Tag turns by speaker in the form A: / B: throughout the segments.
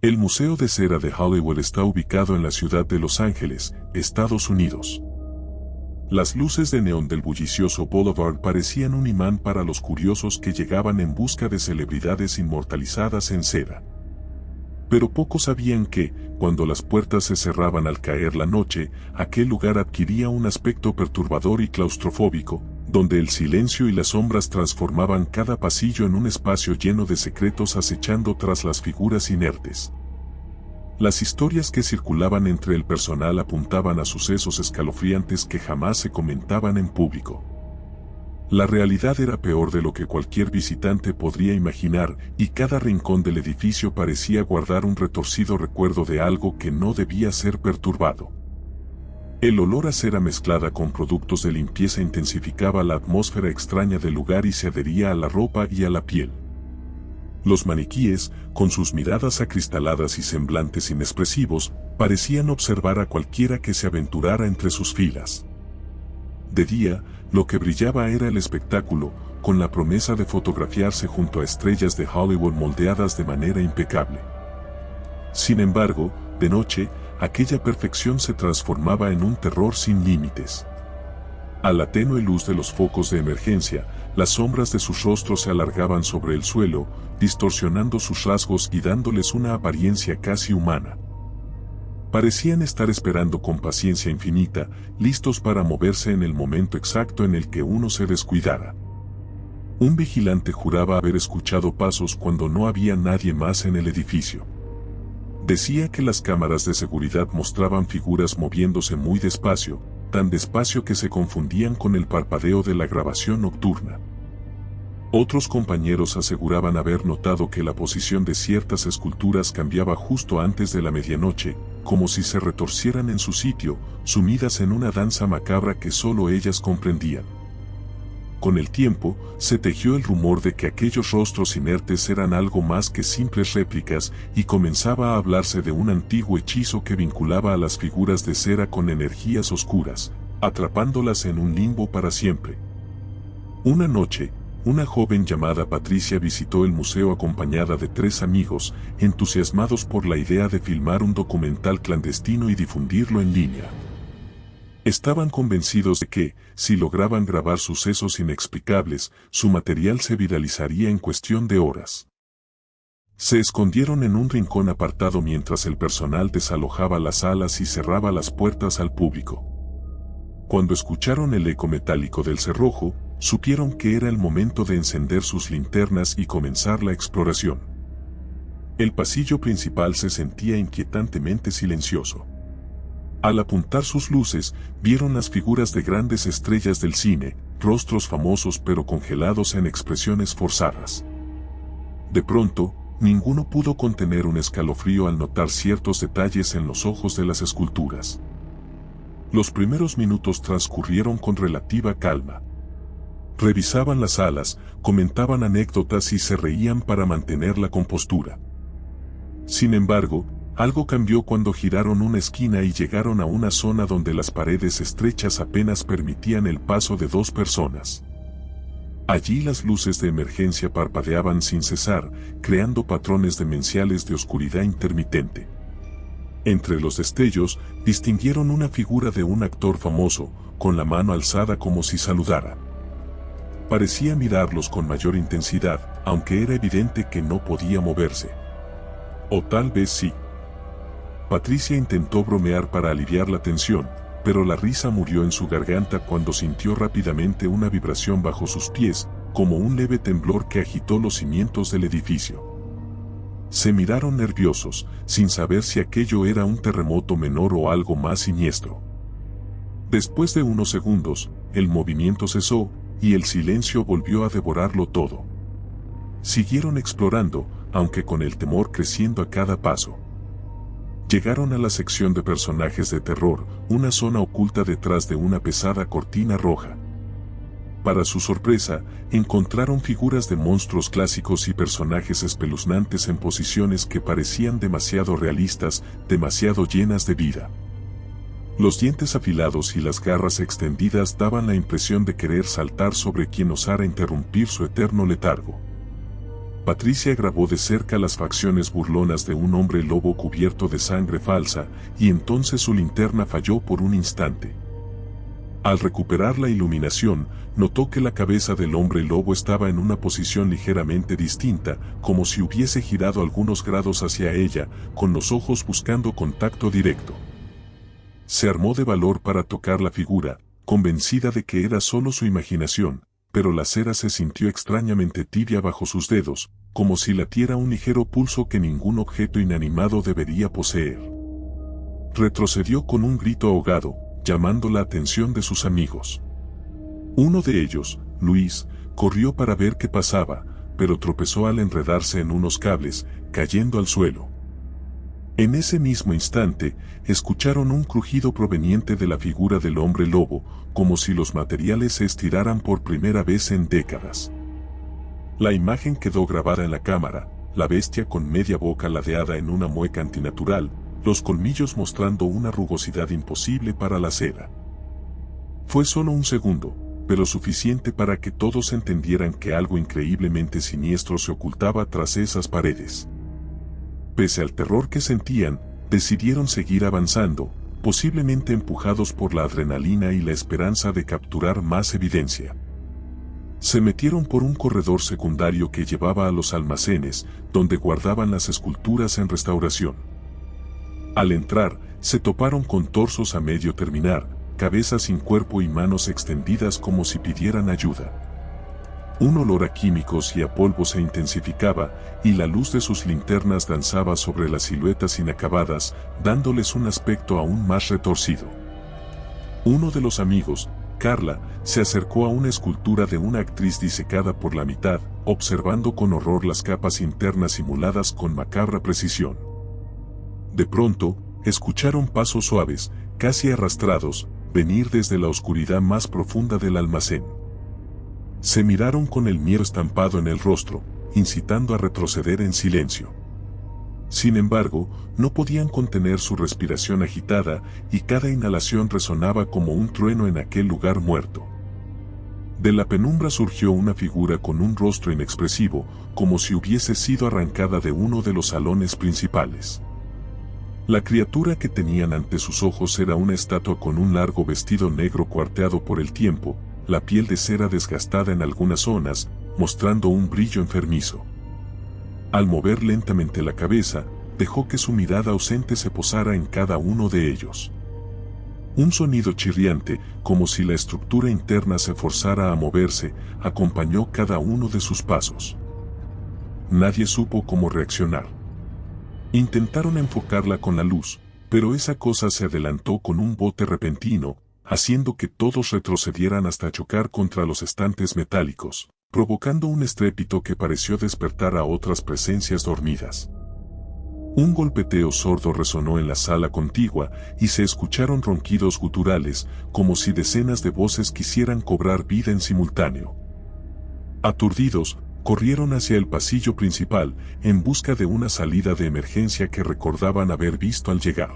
A: El Museo de Cera de Hollywood está ubicado en la ciudad de Los Ángeles, Estados Unidos. Las luces de neón del bullicioso Boulevard parecían un imán para los curiosos que llegaban en busca de celebridades inmortalizadas en cera. Pero pocos sabían que, cuando las puertas se cerraban al caer la noche, aquel lugar adquiría un aspecto perturbador y claustrofóbico, donde el silencio y las sombras transformaban cada pasillo en un espacio lleno de secretos acechando tras las figuras inertes. Las historias que circulaban entre el personal apuntaban a sucesos escalofriantes que jamás se comentaban en público. La realidad era peor de lo que cualquier visitante podría imaginar, y cada rincón del edificio parecía guardar un retorcido recuerdo de algo que no debía ser perturbado. El olor a cera mezclada con productos de limpieza intensificaba la atmósfera extraña del lugar y se adhería a la ropa y a la piel. Los maniquíes, con sus miradas acristaladas y semblantes inexpresivos, parecían observar a cualquiera que se aventurara entre sus filas. De día, lo que brillaba era el espectáculo, con la promesa de fotografiarse junto a estrellas de Hollywood moldeadas de manera impecable. Sin embargo, de noche, aquella perfección se transformaba en un terror sin límites. A la tenue luz de los focos de emergencia, las sombras de sus rostros se alargaban sobre el suelo, distorsionando sus rasgos y dándoles una apariencia casi humana. Parecían estar esperando con paciencia infinita, listos para moverse en el momento exacto en el que uno se descuidara. Un vigilante juraba haber escuchado pasos cuando no había nadie más en el edificio. Decía que las cámaras de seguridad mostraban figuras moviéndose muy despacio, tan despacio que se confundían con el parpadeo de la grabación nocturna. Otros compañeros aseguraban haber notado que la posición de ciertas esculturas cambiaba justo antes de la medianoche, como si se retorcieran en su sitio, sumidas en una danza macabra que solo ellas comprendían. Con el tiempo, se tejió el rumor de que aquellos rostros inertes eran algo más que simples réplicas y comenzaba a hablarse de un antiguo hechizo que vinculaba a las figuras de cera con energías oscuras, atrapándolas en un limbo para siempre. Una noche, una joven llamada Patricia visitó el museo acompañada de 3 amigos, entusiasmados por la idea de filmar un documental clandestino y difundirlo en línea. Estaban convencidos de que, si lograban grabar sucesos inexplicables, su material se viralizaría en cuestión de horas. Se escondieron en un rincón apartado mientras el personal desalojaba las salas y cerraba las puertas al público. Cuando escucharon el eco metálico del cerrojo, supieron que era el momento de encender sus linternas y comenzar la exploración. El pasillo principal se sentía inquietantemente silencioso. Al apuntar sus luces, vieron las figuras de grandes estrellas del cine, rostros famosos pero congelados en expresiones forzadas. De pronto, ninguno pudo contener un escalofrío al notar ciertos detalles en los ojos de las esculturas. Los primeros minutos transcurrieron con relativa calma. Revisaban las salas, comentaban anécdotas y se reían para mantener la compostura. Sin embargo, algo cambió cuando giraron una esquina y llegaron a una zona donde las paredes estrechas apenas permitían el paso de 2 personas. Allí las luces de emergencia parpadeaban sin cesar, creando patrones demenciales de oscuridad intermitente. Entre los destellos, distinguieron una figura de un actor famoso, con la mano alzada como si saludara. Parecía mirarlos con mayor intensidad, aunque era evidente que no podía moverse. O tal vez sí. Patricia intentó bromear para aliviar la tensión, pero la risa murió en su garganta cuando sintió rápidamente una vibración bajo sus pies, como un leve temblor que agitó los cimientos del edificio. Se miraron nerviosos, sin saber si aquello era un terremoto menor o algo más siniestro. Después de unos segundos, el movimiento cesó, y el silencio volvió a devorarlo todo. Siguieron explorando, aunque con el temor creciendo a cada paso. Llegaron a la sección de personajes de terror, una zona oculta detrás de una pesada cortina roja. Para su sorpresa, encontraron figuras de monstruos clásicos y personajes espeluznantes en posiciones que parecían demasiado realistas, demasiado llenas de vida. Los dientes afilados y las garras extendidas daban la impresión de querer saltar sobre quien osara interrumpir su eterno letargo. Patricia grabó de cerca las facciones burlonas de un hombre lobo cubierto de sangre falsa, y entonces su linterna falló por un instante. Al recuperar la iluminación, notó que la cabeza del hombre lobo estaba en una posición ligeramente distinta, como si hubiese girado algunos grados hacia ella, con los ojos buscando contacto directo. Se armó de valor para tocar la figura, convencida de que era solo su imaginación, pero la cera se sintió extrañamente tibia bajo sus dedos, como si latiera un ligero pulso que ningún objeto inanimado debería poseer. Retrocedió con un grito ahogado, llamando la atención de sus amigos. Uno de ellos, Luis, corrió para ver qué pasaba, pero tropezó al enredarse en unos cables, cayendo al suelo. En ese mismo instante, escucharon un crujido proveniente de la figura del hombre lobo, como si los materiales se estiraran por primera vez en décadas. La imagen quedó grabada en la cámara, la bestia con media boca ladeada en una mueca antinatural, los colmillos mostrando una rugosidad imposible para la cera. Fue solo un segundo, pero suficiente para que todos entendieran que algo increíblemente siniestro se ocultaba tras esas paredes. Pese al terror que sentían, decidieron seguir avanzando, posiblemente empujados por la adrenalina y la esperanza de capturar más evidencia. Se metieron por un corredor secundario que llevaba a los almacenes, donde guardaban las esculturas en restauración. Al entrar, se toparon con torsos a medio terminar, cabezas sin cuerpo y manos extendidas como si pidieran ayuda. Un olor a químicos y a polvo se intensificaba, y la luz de sus linternas danzaba sobre las siluetas inacabadas, dándoles un aspecto aún más retorcido. Uno de los amigos, Carla, se acercó a una escultura de una actriz disecada por la mitad, observando con horror las capas internas simuladas con macabra precisión. De pronto, escucharon pasos suaves, casi arrastrados, venir desde la oscuridad más profunda del almacén. Se miraron con el miedo estampado en el rostro, incitando a retroceder en silencio. Sin embargo, no podían contener su respiración agitada, y cada inhalación resonaba como un trueno en aquel lugar muerto. De la penumbra surgió una figura con un rostro inexpresivo, como si hubiese sido arrancada de uno de los salones principales. La criatura que tenían ante sus ojos era una estatua con un largo vestido negro cuarteado por el tiempo, la piel de cera desgastada en algunas zonas, mostrando un brillo enfermizo. Al mover lentamente la cabeza, dejó que su mirada ausente se posara en cada uno de ellos. Un sonido chirriante, como si la estructura interna se forzara a moverse, acompañó cada uno de sus pasos. Nadie supo cómo reaccionar. Intentaron enfocarla con la luz, pero esa cosa se adelantó con un bote repentino, haciendo que todos retrocedieran hasta chocar contra los estantes metálicos, provocando un estrépito que pareció despertar a otras presencias dormidas. Un golpeteo sordo resonó en la sala contigua y se escucharon ronquidos guturales, como si decenas de voces quisieran cobrar vida en simultáneo. Aturdidos, corrieron hacia el pasillo principal, en busca de una salida de emergencia que recordaban haber visto al llegar.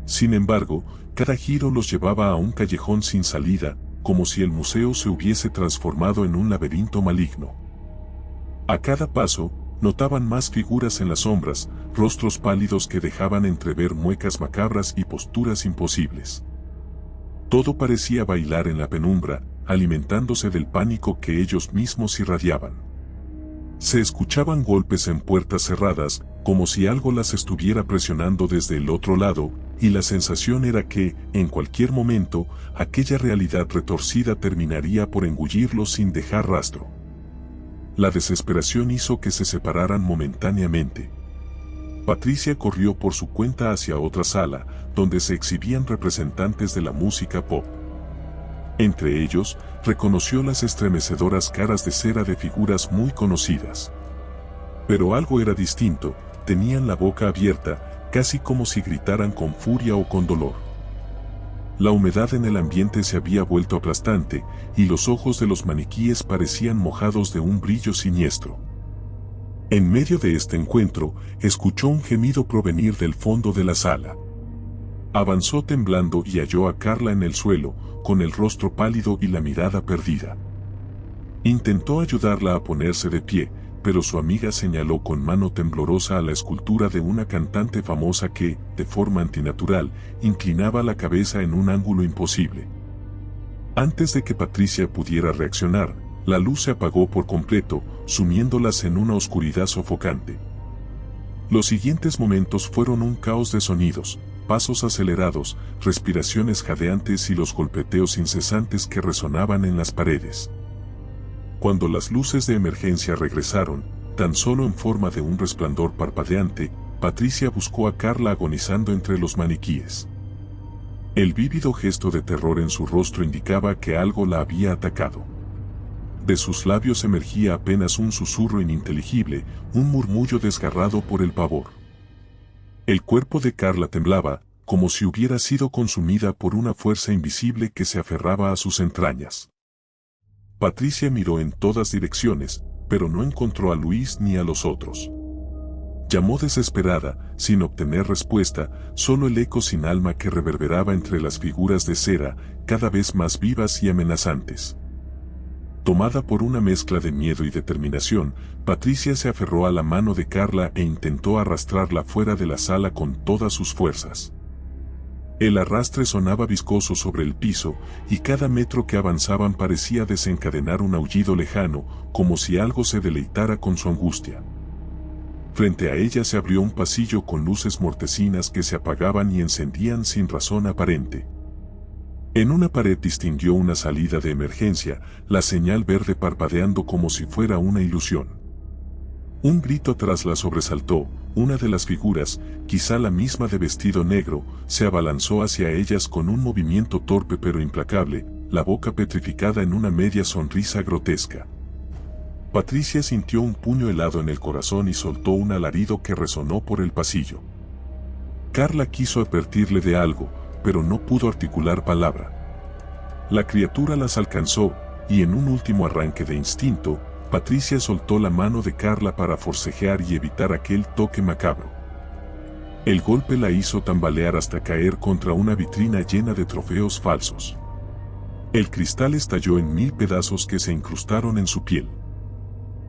A: Sin embargo, cada giro los llevaba a un callejón sin salida, como si el museo se hubiese transformado en un laberinto maligno. A cada paso, notaban más figuras en las sombras, rostros pálidos que dejaban entrever muecas macabras y posturas imposibles. Todo parecía bailar en la penumbra, alimentándose del pánico que ellos mismos irradiaban. Se escuchaban golpes en puertas cerradas, como si algo las estuviera presionando desde el otro lado, y la sensación era que, en cualquier momento, aquella realidad retorcida terminaría por engullirlos sin dejar rastro. La desesperación hizo que se separaran momentáneamente. Patricia corrió por su cuenta hacia otra sala, donde se exhibían representantes de la música pop. Entre ellos, reconoció las estremecedoras caras de cera de figuras muy conocidas. Pero algo era distinto, tenían la boca abierta, casi como si gritaran con furia o con dolor. La humedad en el ambiente se había vuelto aplastante, y los ojos de los maniquíes parecían mojados de un brillo siniestro. En medio de este encuentro, escuchó un gemido provenir del fondo de la sala. Avanzó temblando y halló a Carla en el suelo, con el rostro pálido y la mirada perdida. Intentó ayudarla a ponerse de pie, pero su amiga señaló con mano temblorosa a la escultura de una cantante famosa que, de forma antinatural, inclinaba la cabeza en un ángulo imposible. Antes de que Patricia pudiera reaccionar, la luz se apagó por completo, sumiéndolas en una oscuridad sofocante. Los siguientes momentos fueron un caos de sonidos, pasos acelerados, respiraciones jadeantes y los golpeteos incesantes que resonaban en las paredes. Cuando las luces de emergencia regresaron, tan solo en forma de un resplandor parpadeante, Patricia buscó a Carla agonizando entre los maniquíes. El vívido gesto de terror en su rostro indicaba que algo la había atacado. De sus labios emergía apenas un susurro ininteligible, un murmullo desgarrado por el pavor. El cuerpo de Carla temblaba, como si hubiera sido consumida por una fuerza invisible que se aferraba a sus entrañas. Patricia miró en todas direcciones, pero no encontró a Luis ni a los otros. Llamó desesperada, sin obtener respuesta, solo el eco sin alma que reverberaba entre las figuras de cera, cada vez más vivas y amenazantes. Tomada por una mezcla de miedo y determinación, Patricia se aferró a la mano de Carla e intentó arrastrarla fuera de la sala con todas sus fuerzas. El arrastre sonaba viscoso sobre el piso, y cada metro que avanzaban parecía desencadenar un aullido lejano, como si algo se deleitara con su angustia. Frente a ella se abrió un pasillo con luces mortecinas que se apagaban y encendían sin razón aparente. En una pared distinguió una salida de emergencia, la señal verde parpadeando como si fuera una ilusión. Un grito atrás la sobresaltó, una de las figuras, quizá la misma de vestido negro, se abalanzó hacia ellas con un movimiento torpe pero implacable, la boca petrificada en una media sonrisa grotesca. Patricia sintió un puño helado en el corazón y soltó un alarido que resonó por el pasillo. Carla quiso advertirle de algo, pero no pudo articular palabra. La criatura las alcanzó, y en un último arranque de instinto, Patricia soltó la mano de Carla para forcejear y evitar aquel toque macabro. El golpe la hizo tambalear hasta caer contra una vitrina llena de trofeos falsos. El cristal estalló en 1000 pedazos que se incrustaron en su piel.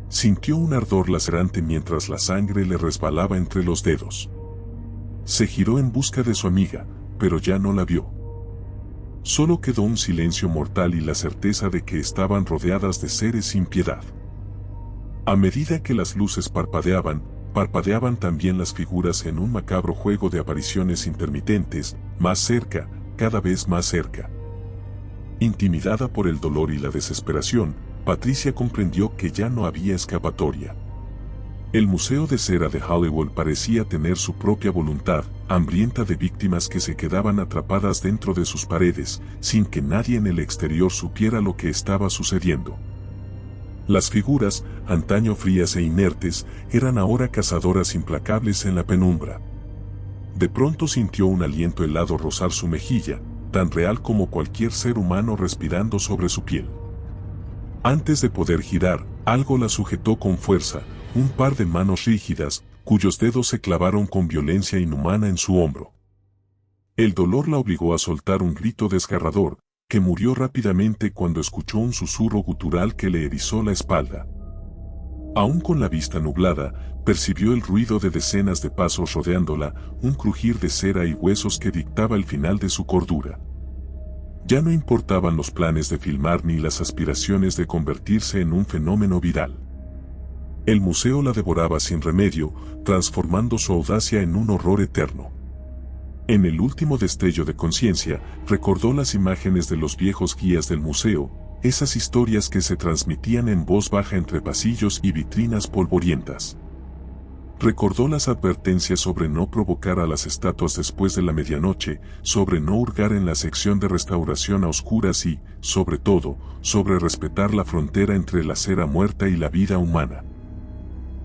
A: Sintió un ardor lacerante mientras la sangre le resbalaba entre los dedos. Se giró en busca de su amiga, pero ya no la vio. Solo quedó un silencio mortal y la certeza de que estaban rodeadas de seres sin piedad. A medida que las luces parpadeaban también las figuras en un macabro juego de apariciones intermitentes, más cerca, cada vez más cerca. Intimidada por el dolor y la desesperación, Patricia comprendió que ya no había escapatoria. El Museo de Cera de Hollywood parecía tener su propia voluntad, hambrienta de víctimas que se quedaban atrapadas dentro de sus paredes, sin que nadie en el exterior supiera lo que estaba sucediendo. Las figuras, antaño frías e inertes, eran ahora cazadoras implacables en la penumbra. De pronto sintió un aliento helado rozar su mejilla, tan real como cualquier ser humano respirando sobre su piel. Antes de poder girar, algo la sujetó con fuerza, un par de manos rígidas, cuyos dedos se clavaron con violencia inhumana en su hombro. El dolor la obligó a soltar un grito desgarrador, que murió rápidamente cuando escuchó un susurro gutural que le erizó la espalda. Aún con la vista nublada, percibió el ruido de decenas de pasos rodeándola, un crujir de cera y huesos que dictaba el final de su cordura. Ya no importaban los planes de filmar ni las aspiraciones de convertirse en un fenómeno viral. El museo la devoraba sin remedio, transformando su audacia en un horror eterno. En el último destello de conciencia, recordó las imágenes de los viejos guías del museo, esas historias que se transmitían en voz baja entre pasillos y vitrinas polvorientas. Recordó las advertencias sobre no provocar a las estatuas después de la medianoche, sobre no hurgar en la sección de restauración a oscuras y, sobre todo, sobre respetar la frontera entre la cera muerta y la vida humana.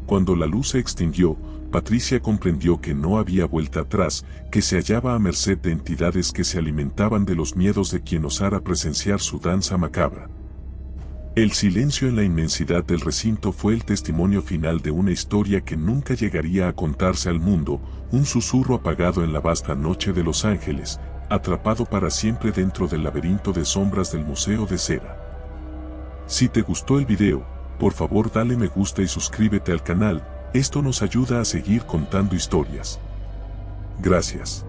A: Cuando la luz se extinguió, Patricia comprendió que no había vuelta atrás, que se hallaba a merced de entidades que se alimentaban de los miedos de quien osara presenciar su danza macabra. El silencio en la inmensidad del recinto fue el testimonio final de una historia que nunca llegaría a contarse al mundo, un susurro apagado en la vasta noche de Los Ángeles, atrapado para siempre dentro del laberinto de sombras del Museo de Cera. Si te gustó el video, por favor dale me gusta y suscríbete al canal, esto nos ayuda a seguir contando historias. Gracias.